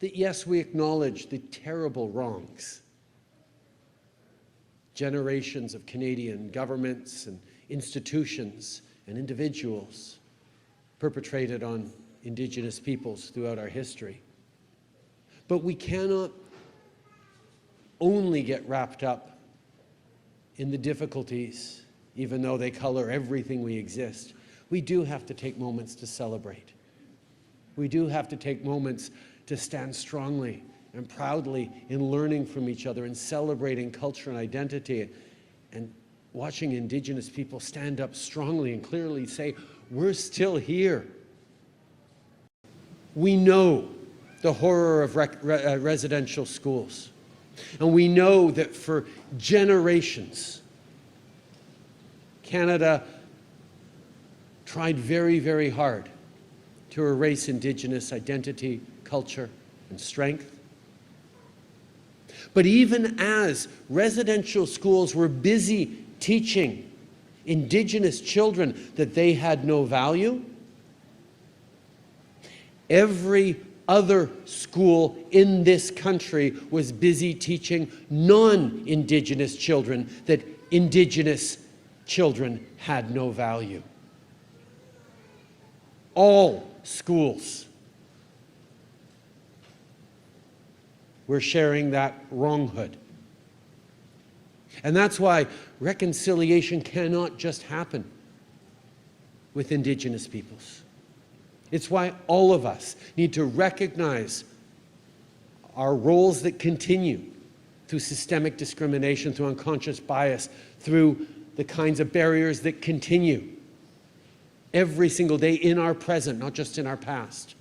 That yes, we acknowledge the terrible wrongs generations of Canadian governments and institutions and individuals perpetrated on Indigenous peoples throughout our history. But we cannot only get wrapped up in the difficulties, even though they color everything we exist. We do have to take moments to celebrate. We do have to take moments to stand strongly and proudly in learning from each other and celebrating culture and identity and watching Indigenous people stand up strongly and clearly say, we're still here. We know the horror of residential schools. And we know that for generations, Canada tried very, very hard to erase Indigenous identity, culture, and strength. But even as residential schools were busy teaching Indigenous children that they had no value, every other school in this country was busy teaching non-Indigenous children that Indigenous children had no value. All schools were sharing that wronghood. And that's why reconciliation cannot just happen with Indigenous peoples. It's why all of us need to recognize our roles that continue through systemic discrimination, through unconscious bias, through the kinds of barriers that continue every single day in our present, not just in our past.